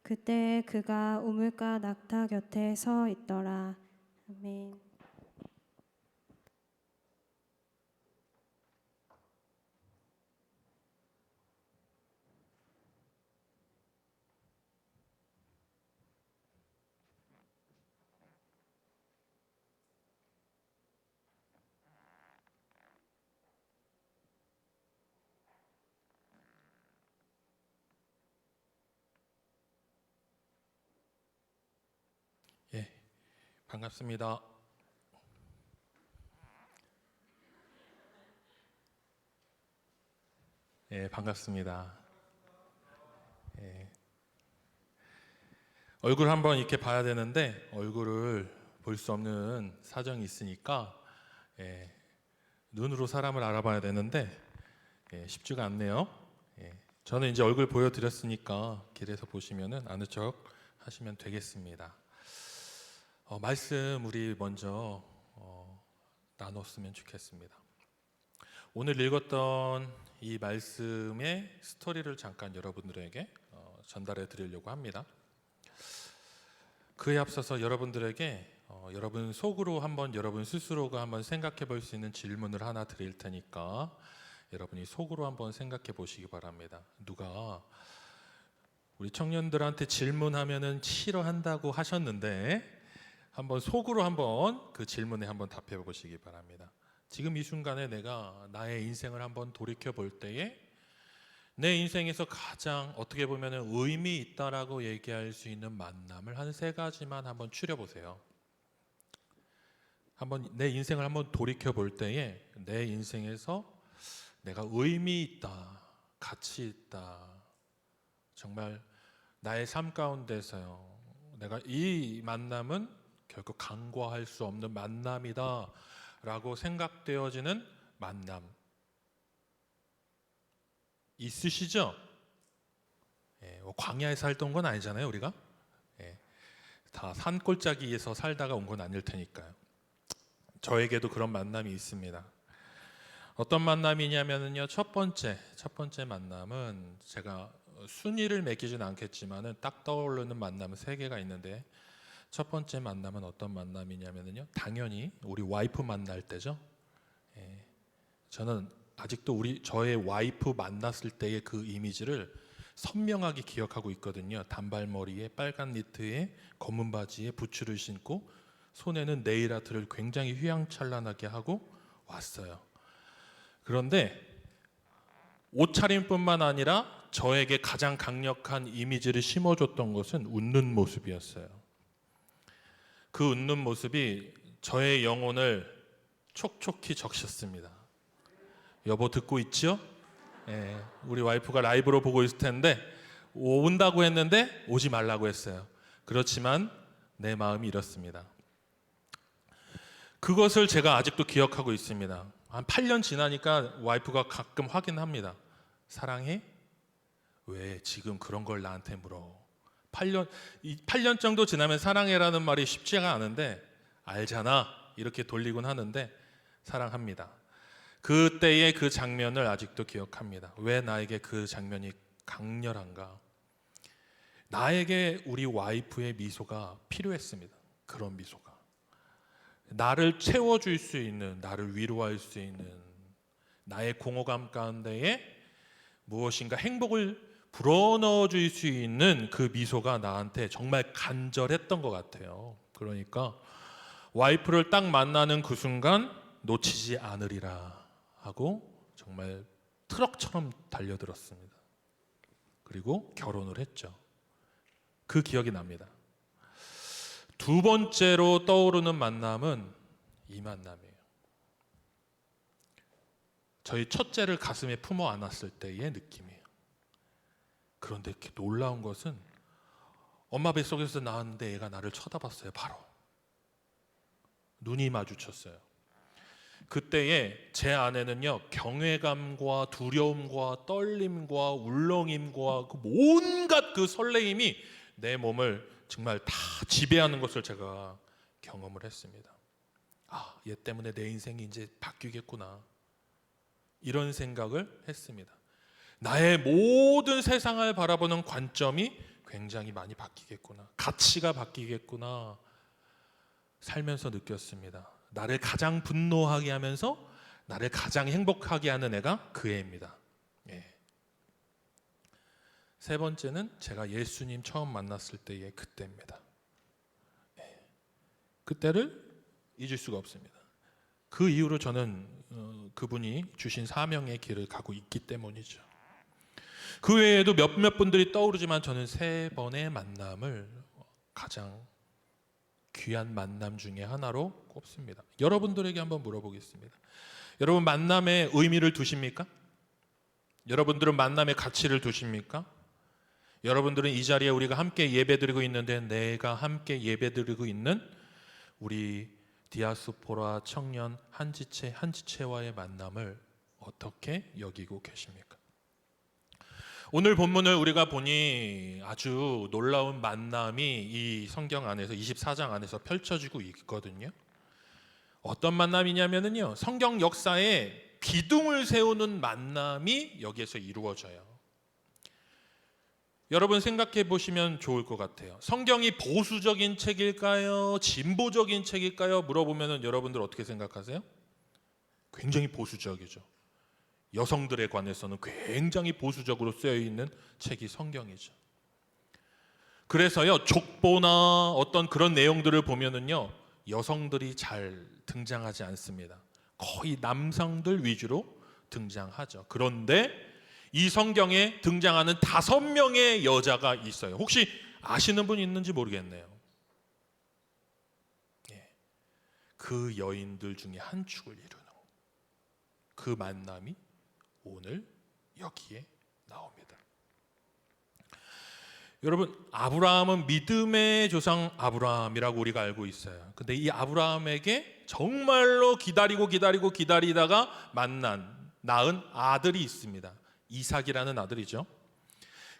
그때 그가 우물가 낙타 곁에 서 있더라. 아멘. 예, 반갑습니다. 예, 반갑습니다. 예, 얼굴 한번 이렇게 봐야 되는데 얼굴을 볼 수 없는 사정이 있으니까 예, 눈으로 사람을 알아봐야 되는데 쉽지가 않네요. 저는 이제 얼굴 보여드렸으니까 길에서 보시면은 아는 척 하시면 되겠습니다. 말씀 우리 먼저 나눴으면 좋겠습니다. 오늘 읽었던 이 말씀의 스토리를 잠깐 여러분들에게 전달해 드리려고 합니다. 그에 앞서서 여러분들에게 여러분 속으로 한번 여러분 스스로가 한번 생각해 볼 수 있는 질문을 하나 드릴 테니까 여러분이 속으로 한번 생각해 보시기 바랍니다. 누가 우리 청년들한테 질문하면은 싫어한다고 하셨는데 한번 속으로 한번 그 질문에 한번 답해 보시기 바랍니다. 지금 이 순간에 내가 나의 인생을 한번 돌이켜 볼 때에 내 인생에서 가장 어떻게 보면 의미 있다라고 얘기할 수 있는 만남을 한 세 가지만 한번 추려 보세요. 한번 내 인생을 한번 돌이켜 볼 때에 내 인생에서 내가 의미 있다, 가치 있다, 정말 나의 삶 가운데서요, 내가 이 만남은 결코 간과할 수 없는 만남이다 라고 생각되어지는 만남 있으시죠? 광야에 살던 건 아니잖아요, 우리가. 다 산골짜기에서 살다가 온 건 아닐 테니까요. 저에게도 그런 만남이 있습니다. 어떤 만남이냐면요, 첫 번째 만남은 제가 순위를 매기지는 않겠지만은 딱 떠오르는 만남은 세 개가 있는데, 첫 번째 만남은 어떤 만남이냐면요, 당연히 우리 와이프 만날 때죠. 저는 아직도 저의 와이프 만났을 때의 그 이미지를 선명하게 기억하고 있거든요. 단발머리에 빨간 니트에 검은 바지에 부츠를 신고 손에는 네일 아트를 굉장히 휘황찬란하게 하고 왔어요. 그런데 옷차림뿐만 아니라 저에게 가장 강력한 이미지를 심어줬던 것은 웃는 모습이었어요. 그 웃는 모습이 저의 영혼을 촉촉히 적셨습니다. 여보 듣고 있죠? 우리 와이프가 라이브로 보고 있을 텐데 온다고 했는데 오지 말라고 했어요. 그렇지만 내 마음이 이렇습니다. 그것을 제가 아직도 기억하고 있습니다. 한 8년 지나니까 와이프가 가끔 확인합니다. 사랑해? 왜 지금 그런 걸 나한테 물어? 8년 정도 지나면 사랑해라는 말이 쉽지가 않은데 알잖아 이렇게 돌리곤 하는데 사랑합니다. 그때의 그 장면을 아직도 기억합니다. 왜 나에게 그 장면이 강렬한가? 나에게 우리 와이프의 미소가 필요했습니다. 그런 미소가 나를 채워줄 수 있는, 나를 위로할 수 있는, 나의 공허감 가운데에 무엇인가 행복을 불어넣어 줄 수 있는 그 미소가 나한테 정말 간절했던 것 같아요. 그러니까 와이프를 딱 만나는 그 순간 놓치지 않으리라 하고 정말 트럭처럼 달려들었습니다. 그리고 결혼을 했죠. 그 기억이 납니다. 두 번째로 떠오르는 만남은 이 만남이에요. 저희 첫째를 가슴에 품어 안았을 때의 느낌이에요. 그런데 이렇게 놀라운 것은 엄마 뱃속에서 나왔는데 애가 나를 쳐다봤어요. 바로 눈이 마주쳤어요. 그때에 제 안에는요, 경외감과 두려움과 떨림과 울렁임과 그 온갖 그 설레임이 내 몸을 정말 다 지배하는 것을 제가 경험을 했습니다. 아, 얘 때문에 내 인생이 이제 바뀌겠구나, 이런 생각을 했습니다. 나의 모든 세상을 바라보는 관점이 굉장히 많이 바뀌겠구나. 가치가 바뀌겠구나. 살면서 느꼈습니다. 나를 가장 분노하게 하면서 나를 가장 행복하게 하는 애가 그 애입니다. 예. 세 번째는 제가 예수님 처음 만났을 때의 그때입니다. 예. 그때를 잊을 수가 없습니다. 그 이후로 저는 그분이 주신 사명의 길을 가고 있기 때문이죠. 그 외에도 몇몇 분들이 떠오르지만 저는 세 번의 만남을 가장 귀한 만남 중에 하나로 꼽습니다. 여러분들에게 한번 물어보겠습니다. 여러분 만남에 의미를 두십니까? 여러분들은 만남의 가치를 두십니까? 여러분들은 이 자리에 우리가 함께 예배드리고 있는데 내가 함께 예배드리고 있는 우리 디아스포라 청년 한지체와의 만남을 어떻게 여기고 계십니까? 오늘 본문을 우리가 보니 아주 놀라운 만남이 이 성경 안에서 24장 안에서 펼쳐지고 있거든요. 어떤 만남이냐면요, 성경 역사에 기둥을 세우는 만남이 여기에서 이루어져요. 여러분 생각해 보시면 좋을 것 같아요. 성경이 보수적인 책일까요? 진보적인 책일까요? 물어보면 여러분들 어떻게 생각하세요? 굉장히 보수적이죠. 여성들에 관해서는 굉장히 보수적으로 쓰여 있는 책이 성경이죠. 그래서요, 족보나 어떤 그런 내용들을 보면은요, 여성들이 잘 등장하지 않습니다. 거의 남성들 위주로 등장하죠. 그런데 이 성경에 등장하는 5명의 여자가 있어요. 혹시 아시는 분 있는지 모르겠네요. 예. 그 여인들 중에 한 축을 이루는 그 만남이 오늘 여기에 나옵니다. 여러분, 아브라함은 믿음의 조상 아브라함이라고 우리가 알고 있어요. 근데 이 아브라함에게 정말로 기다리다가 낳은 아들이 있습니다. 이삭이라는 아들이죠.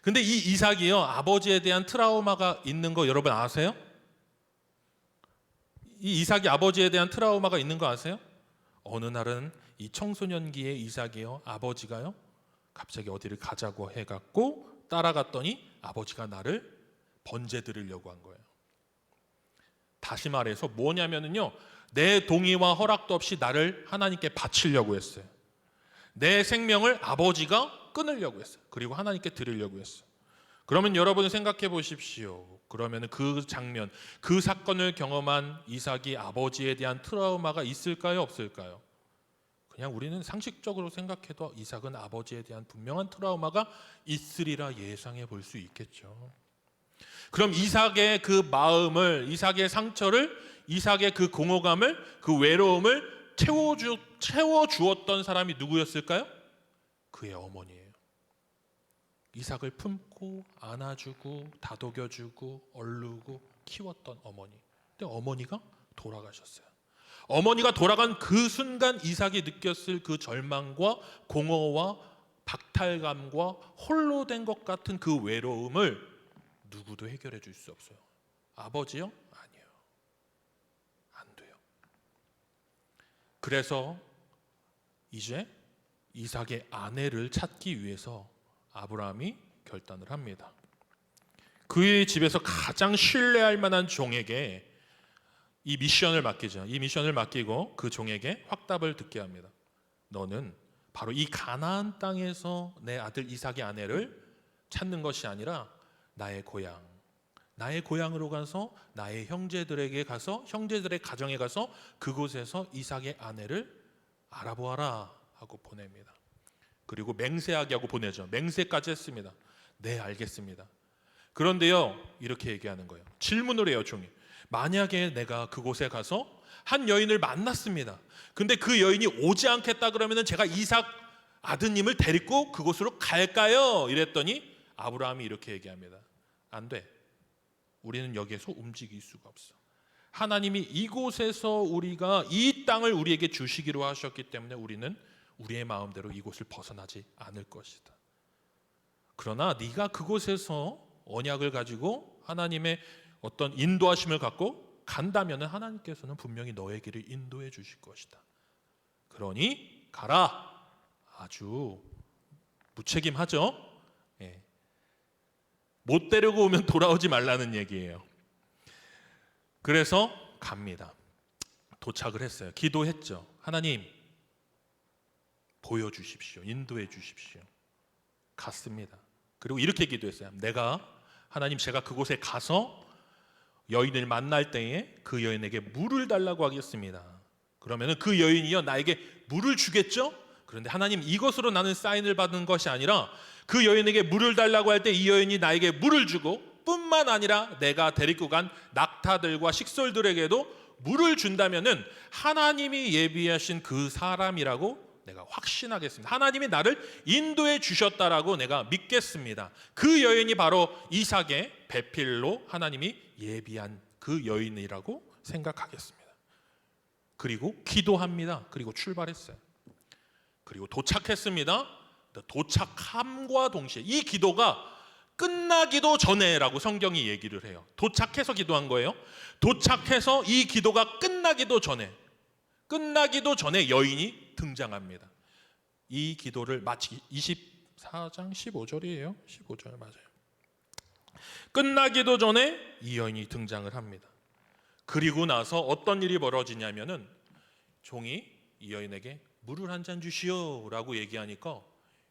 근데 이 이삭이요, 아버지에 대한 트라우마가 있는 거 여러분 아세요? 이 이삭이 아버지에 대한 트라우마가 있는 거 아세요? 어느 날은 이 청소년기의 이삭이요, 아버지가요 갑자기 어디를 가자고 해갖고 따라갔더니 아버지가 나를 번제 드리려고 한 거예요. 다시 말해서 뭐냐면요, 내 동의와 허락도 없이 나를 하나님께 바치려고 했어요. 내 생명을 아버지가 끊으려고 했어요. 그리고 하나님께 드리려고 했어요. 그러면 여러분 생각해 보십시오. 그러면 그 장면, 그 사건을 경험한 이삭이 아버지에 대한 트라우마가 있을까요, 없을까요? 그냥 우리는 상식적으로 생각해도 이삭은 아버지에 대한 분명한 트라우마가 있으리라 예상해 볼 수 있겠죠. 그럼 이삭의 그 마음을, 이삭의 상처를, 이삭의 그 공허감을, 그 외로움을 채워주었던 사람이 누구였을까요? 그의 어머니예요. 이삭을 품고 안아주고 다독여주고 얼르고 키웠던 어머니. 근데 어머니가 돌아가셨어요. 어머니가 돌아간 그 순간 이삭이 느꼈을 그 절망과 공허와 박탈감과 홀로 된 것 같은 그 외로움을 누구도 해결해 줄 수 없어요. 아버지요? 아니에요. 안 돼요. 그래서 이제 이삭의 아내를 찾기 위해서 아브라함이 결단을 합니다. 그의 집에서 가장 신뢰할 만한 종에게 이 미션을 맡기죠. 이 미션을 맡기고 그 종에게 확답을 듣게 합니다. 너는 바로 이 가나안 땅에서 내 아들 이삭의 아내를 찾는 것이 아니라 나의 고향으로 가서 나의 형제들에게 가서, 형제들의 가정에 가서 그곳에서 이삭의 아내를 알아보아라 하고 보냅니다. 그리고 맹세하게 하고 보내죠. 맹세까지 했습니다. 네, 알겠습니다. 그런데요, 이렇게 얘기하는 거예요. 질문을 해요, 종이. 만약에 내가 그곳에 가서 한 여인을 만났습니다. 근데 그 여인이 오지 않겠다 그러면 제가 이삭 아드님을 데리고 그곳으로 갈까요? 이랬더니 아브라함이 이렇게 얘기합니다. 안 돼. 우리는 여기에서 움직일 수가 없어. 하나님이 이곳에서 우리가 이 땅을 우리에게 주시기로 하셨기 때문에 우리는 우리의 마음대로 이곳을 벗어나지 않을 것이다. 그러나 네가 그곳에서 언약을 가지고 하나님의 어떤 인도하심을 갖고 간다면 하나님께서는 분명히 너의 길을 인도해 주실 것이다. 그러니 가라. 아주 무책임하죠. 예. 못 데리고 오면 돌아오지 말라는 얘기예요. 그래서 갑니다. 도착을 했어요. 기도했죠. 하나님 보여주십시오. 인도해 주십시오. 갔습니다. 그리고 이렇게 기도했어요. 하나님 제가 그곳에 가서 여인을 만날 때에 그 여인에게 물을 달라고 하겠습니다. 그러면은 그 여인이요 나에게 물을 주겠죠? 그런데 하나님 이것으로 나는 사인을 받는 것이 아니라 그 여인에게 물을 달라고 할 때 이 여인이 나에게 물을 주고 뿐만 아니라 내가 데리고 간 낙타들과 식솔들에게도 물을 준다면은 하나님이 예비하신 그 사람이라고 내가 확신하겠습니다. 하나님이 나를 인도해 주셨다라고 내가 믿겠습니다. 그 여인이 바로 이삭의 배필로 하나님이 예비한 그 여인이라고 생각하겠습니다. 그리고 기도합니다. 그리고 출발했어요. 그리고 도착했습니다. 도착함과 동시에 이 기도가 끝나기도 전에라고 성경이 얘기를 해요. 도착해서 기도한 거예요. 도착해서 이 기도가 끝나기도 전에 여인이 등장합니다. 이 기도를 마치 24장 15절이에요. 15절 맞아요. 끝나기도 전에 이 여인이 등장을 합니다. 그리고 나서 어떤 일이 벌어지냐면은 종이 이 여인에게 물을 한 잔 주시오라고 얘기하니까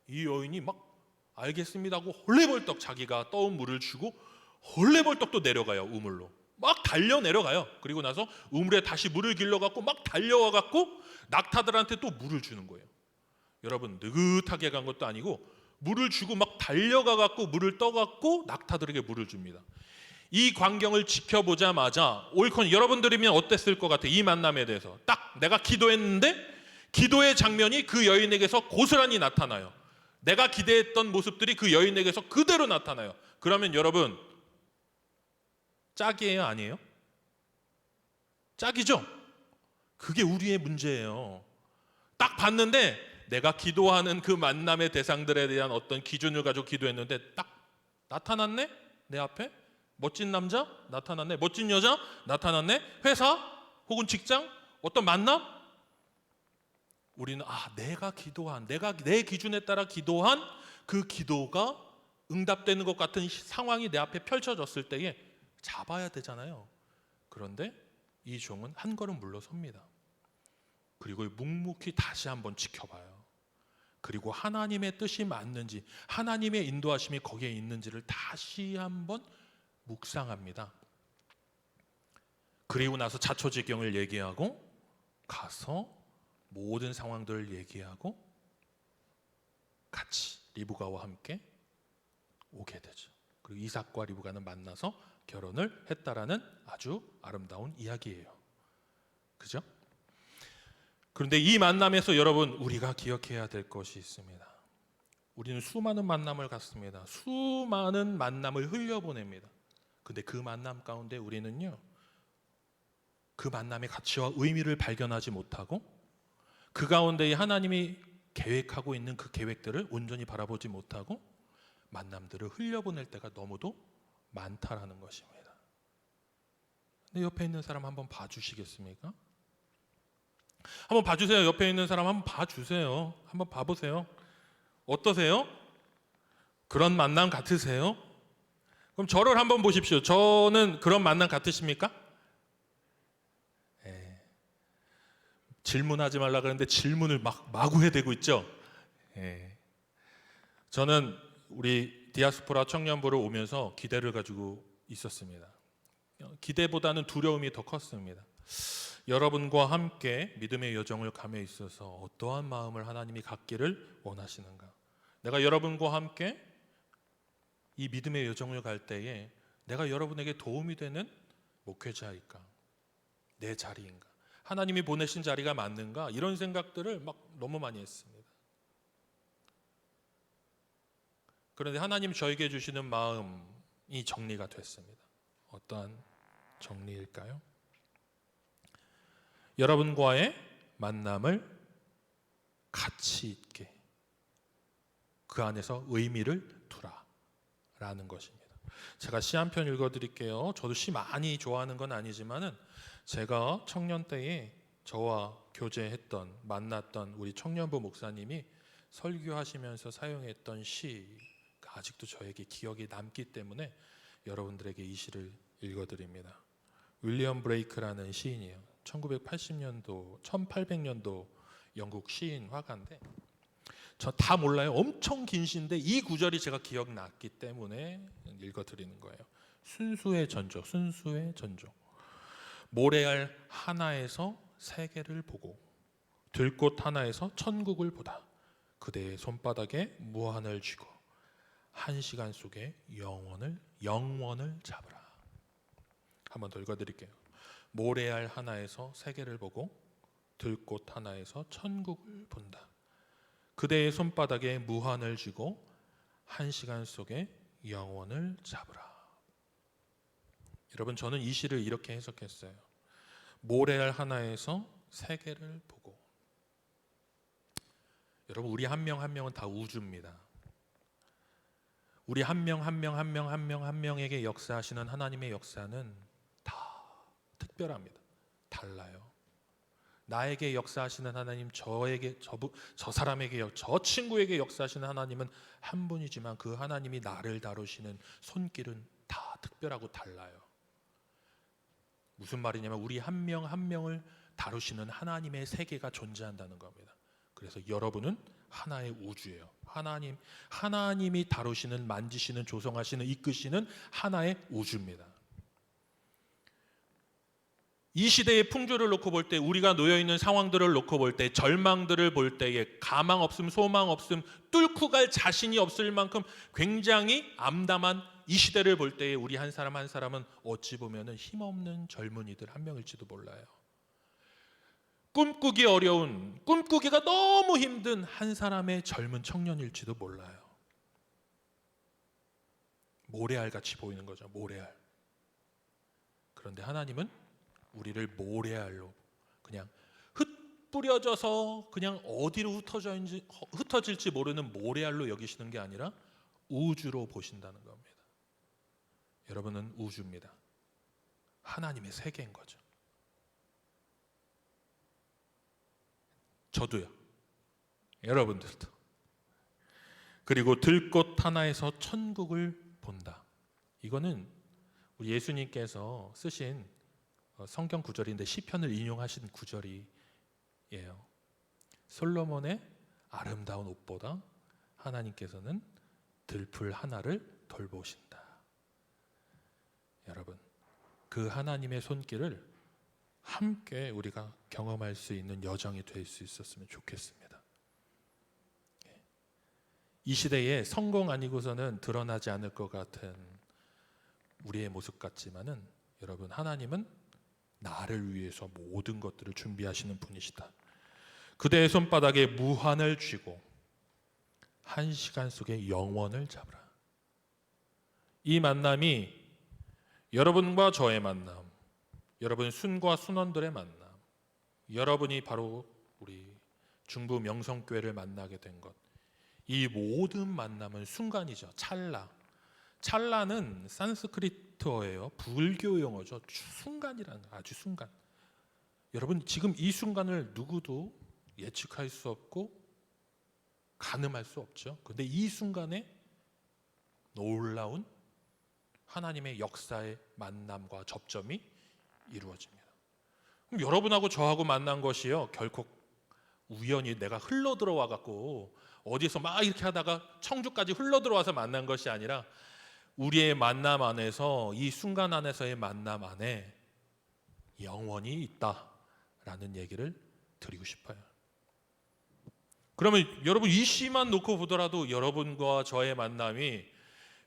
이 여인이 막 알겠습니다 하고 헐레벌떡 자기가 떠온 물을 주고 헐레벌떡 또 내려가요. 우물로 막 달려 내려가요. 그리고 나서 우물에 다시 물을 길러갖고 막 달려와 갖고 낙타들한테 또 물을 주는 거예요. 여러분 느긋하게 간 것도 아니고 물을 주고 막 달려가 갖고 물을 떠 갖고 낙타들에게 물을 줍니다. 이 광경을 지켜보자마자 올컨 여러분들이면 어땠을 것 같아요? 이 만남에 대해서 딱 내가 기도했는데 기도의 장면이 그 여인에게서 고스란히 나타나요. 내가 기대했던 모습들이 그 여인에게서 그대로 나타나요. 그러면 여러분 짝이에요? 아니에요? 짝이죠? 그게 우리의 문제예요. 딱 봤는데 내가 기도하는 그 만남의 대상들에 대한 어떤 기준을 가지고 기도했는데 딱 나타났네? 내 앞에? 멋진 남자? 나타났네. 멋진 여자? 나타났네. 회사? 혹은 직장? 어떤 만남? 우리는 내가 내 기준에 따라 기도한 그 기도가 응답되는 것 같은 상황이 내 앞에 펼쳐졌을 때에 잡아야 되잖아요. 그런데 이 종은 한 걸음 물러섭니다. 그리고 묵묵히 다시 한번 지켜봐요. 그리고 하나님의 뜻이 맞는지 하나님의 인도하심이 거기에 있는지를 다시 한번 묵상합니다. 그리고 나서 자초지경을 얘기하고 가서 모든 상황들을 얘기하고 같이 리브가와 함께 오게 되죠. 그리고 이삭과 리브가는 만나서 결혼을 했다라는 아주 아름다운 이야기예요. 그죠? 그런데 이 만남에서 여러분 우리가 기억해야 될 것이 있습니다. 우리는 수많은 만남을 갖습니다. 수많은 만남을 흘려보냅니다. 근데 그 만남 가운데 우리는요 그 만남의 가치와 의미를 발견하지 못하고 그 가운데 하나님이 계획하고 있는 그 계획들을 온전히 바라보지 못하고 만남들을 흘려보낼 때가 너무도 많다라는 것입니다. 근데 옆에 있는 사람 한번 봐주시겠습니까? 한번 봐주세요. 옆에 있는 사람 한번 봐주세요. 한번 봐보세요. 어떠세요? 그런 만남 같으세요? 그럼 저를 한번 보십시오. 저는 그런 만남 같으십니까? 질문하지 말라 그러는데 질문을 마구 해대고 있죠. 저는 우리 디아스포라 청년부를 오면서 기대를 가지고 있었습니다. 기대보다는 두려움이 더 컸습니다. 여러분과 함께 믿음의 여정을 감에 있어서 어떠한 마음을 하나님이 갖기를 원하시는가? 내가 여러분과 함께 이 믿음의 여정을 갈 때에 내가 여러분에게 도움이 되는 목회자일까? 내 자리인가? 하나님이 보내신 자리가 맞는가? 이런 생각들을 너무 많이 했습니다. 그런데 하나님 저에게 주시는 마음이 정리가 됐습니다. 어떠한 정리일까요? 여러분과의 만남을 가치 있게 그 안에서 의미를 두라라는 것입니다. 제가 시 한 편 읽어드릴게요. 저도 시 많이 좋아하는 건 아니지만은 제가 청년 때에 저와 만났던 우리 청년부 목사님이 설교하시면서 사용했던 시가 아직도 저에게 기억이 남기 때문에 여러분들에게 이 시를 읽어드립니다. 윌리엄 브레이크라는 시인이에요. 1980년도, 1800년도 영국 시인 화가인데 저 다 몰라요. 엄청 긴 시인데 이 구절이 제가 기억났기 때문에 읽어드리는 거예요. 순수의 전조, 순수의 전조. 모래알 하나에서 세계를 보고 들꽃 하나에서 천국을 보다. 그대의 손바닥에 무한을 쥐고 한 시간 속에 영원을 잡으라. 한 번 더 읽어드릴게요. 모래알 하나에서 세계를 보고 들꽃 하나에서 천국을 본다. 그대의 손바닥에 무한을 쥐고 한 시간 속에 영원을 잡으라. 여러분, 저는 이 시를 이렇게 해석했어요. 모래알 하나에서 세계를 보고. 여러분, 우리 한 명 한 명은 다 우주입니다. 우리 한 명 한 명에게 역사하시는 하나님의 역사는 다 특별합니다. 달라요. 나에게 역사하시는 하나님, 저에게 저 사람에게 저 친구에게 역사하시는 하나님은 한 분이지만 그 하나님이 나를 다루시는 손길은 다 특별하고 달라요. 무슨 말이냐면 우리 한 명 한 명을 다루시는 하나님의 세계가 존재한다는 겁니다. 그래서 여러분은 하나의 우주예요. 하나님이 다루시는, 만지시는, 조성하시는, 이끄시는 하나의 우주입니다. 이 시대의 풍조를 놓고 볼 때, 우리가 놓여있는 상황들을 놓고 볼 때, 절망들을 볼 때에 가망 없음, 소망 없음, 뚫고 갈 자신이 없을 만큼 굉장히 암담한 이 시대를 볼 때에 우리 한 사람 한 사람은 어찌 보면 힘없는 젊은이들 한 명일지도 몰라요. 꿈꾸기 어려운, 꿈꾸기가 너무 힘든 한 사람의 젊은 청년일지도 몰라요. 모래알같이 보이는 거죠. 모래알. 그런데 하나님은 우리를 모래알로 그냥 흩뿌려져서 그냥 어디로 흩어질지 모르는 모래알로 여기시는 게 아니라 우주로 보신다는 겁니다. 여러분은 우주입니다. 하나님의 세계인 거죠. 저도요. 여러분들도. 그리고 들꽃 하나에서 천국을 본다. 이거는 우리 예수님께서 쓰신 성경 구절인데 시편을 인용하신 구절이에요. 솔로몬의 아름다운 옷보다 하나님께서는 들풀 하나를 돌보신다. 여러분, 그 하나님의 손길을 함께 우리가 경험할 수 있는 여정이 될 수 있었으면 좋겠습니다. 이 시대에 성공 아니고서는 드러나지 않을 것 같은 우리의 모습 같지만은 여러분, 하나님은 나를 위해서 모든 것들을 준비하시는 분이시다. 그대의 손바닥에 무한을 쥐고 한 시간 속에 영원을 잡으라. 이 만남이 여러분과 저의 만남, 여러분 순과 순원들의 만남, 여러분이 바로 우리 중부 명성교회를 만나게 된 것, 이 모든 만남은 순간이죠. 찰나는 산스크리트어예요. 불교 용어죠. 순간이라는, 아주 순간. 여러분, 지금 이 순간을 누구도 예측할 수 없고 가늠할 수 없죠. 그런데 이 순간에 놀라운 하나님의 역사의 만남과 접점이 이루어집니다. 그럼 여러분하고 저하고 만난 것이요, 결코 우연히 내가 흘러 들어와 갖고 어디서 막 이렇게 하다가 청주까지 흘러 들어와서 만난 것이 아니라 우리의 만남 안에서, 이 순간 안에서의 만남 안에 영원히 있다라는 얘기를 드리고 싶어요. 그러면 여러분, 이 시만 놓고 보더라도 여러분과 저의 만남이,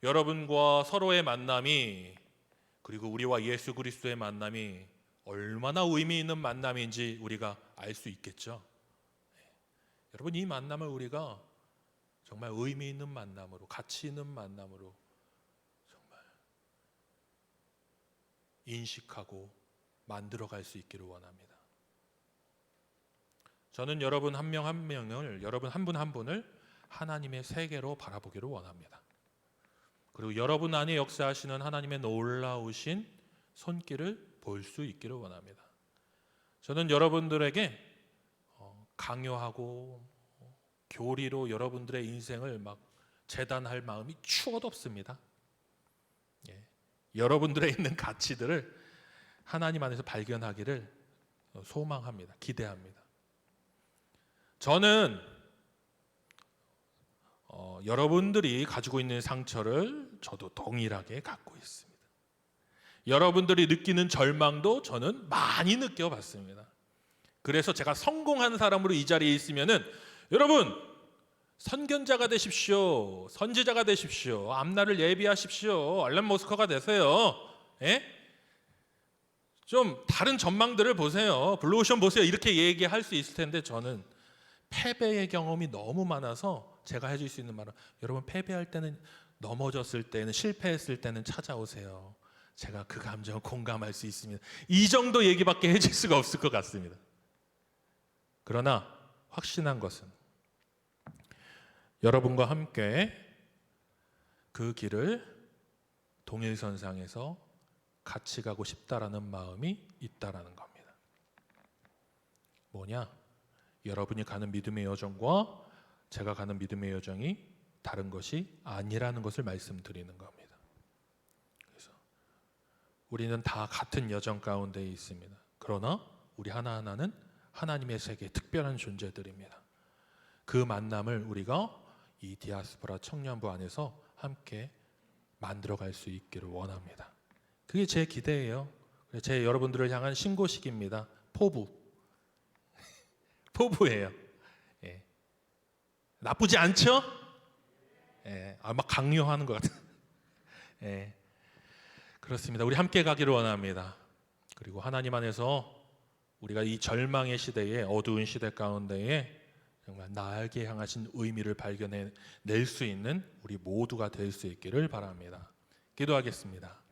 여러분과 서로의 만남이, 그리고 우리와 예수 그리스도의 만남이 얼마나 의미 있는 만남인지 우리가 알 수 있겠죠. 여러분, 이 만남을 우리가 정말 의미 있는 만남으로, 가치 있는 만남으로 정말 인식하고 만들어갈 수 있기를 원합니다. 저는 여러분 한 명 한 명을, 여러분 한 분 한 분을 하나님의 세계로 바라보기를 원합니다. 그리고 여러분 안에 역사하시는 하나님의 놀라우신 손길을 볼 수 있기를 원합니다. 저는 여러분들에게 강요하고 교리로 여러분들의 인생을 막 재단할 마음이 추워도 없습니다. 예. 여러분들의 있는 가치들을 하나님 안에서 발견하기를 소망합니다. 기대합니다. 저는 여러분들이 가지고 있는 상처를 저도 동일하게 갖고 있습니다. 여러분들이 느끼는 절망도 저는 많이 느껴봤습니다. 그래서 제가 성공한 사람으로 이 자리에 있으면은 여러분 선견자가 되십시오. 선지자가 되십시오. 앞날을 예비하십시오. 알란 모스커가 되세요. 예? 좀 다른 전망들을 보세요. 블루오션 보세요. 이렇게 얘기할 수 있을 텐데 저는 패배의 경험이 너무 많아서 제가 해줄 수 있는 말은 여러분 패배할 때는 넘어졌을 때는 실패했을 때는 찾아오세요. 제가 그 감정을 공감할 수 있습니다. 이 정도 얘기밖에 해줄 수가 없을 것 같습니다. 그러나 확신한 것은 여러분과 함께 그 길을 동일선상에서 같이 가고 싶다라는 마음이 있다라는 겁니다. 뭐냐? 여러분이 가는 믿음의 여정과 제가 가는 믿음의 여정이 다른 것이 아니라는 것을 말씀드리는 겁니다. 그래서 우리는 다 같은 여정 가운데 있습니다. 그러나 우리 하나하나는 하나님의 세계에 특별한 존재들입니다. 그 만남을 우리가 이 디아스포라 청년부 안에서 함께 만들어갈 수 있기를 원합니다. 그게 제 기대예요. 제 여러분들을 향한 신고식입니다. 포부예요. 예. 나쁘지 않죠? 예. 막 강요하는 것 같은. 예. 그렇습니다. 우리 함께 가기를 원합니다. 그리고 하나님 안에서 우리가 이 절망의 시대에 어두운 시대 가운데에 정말 나에게 향하신 의미를 발견해 낼 수 있는 우리 모두가 될 수 있기를 바랍니다. 기도하겠습니다.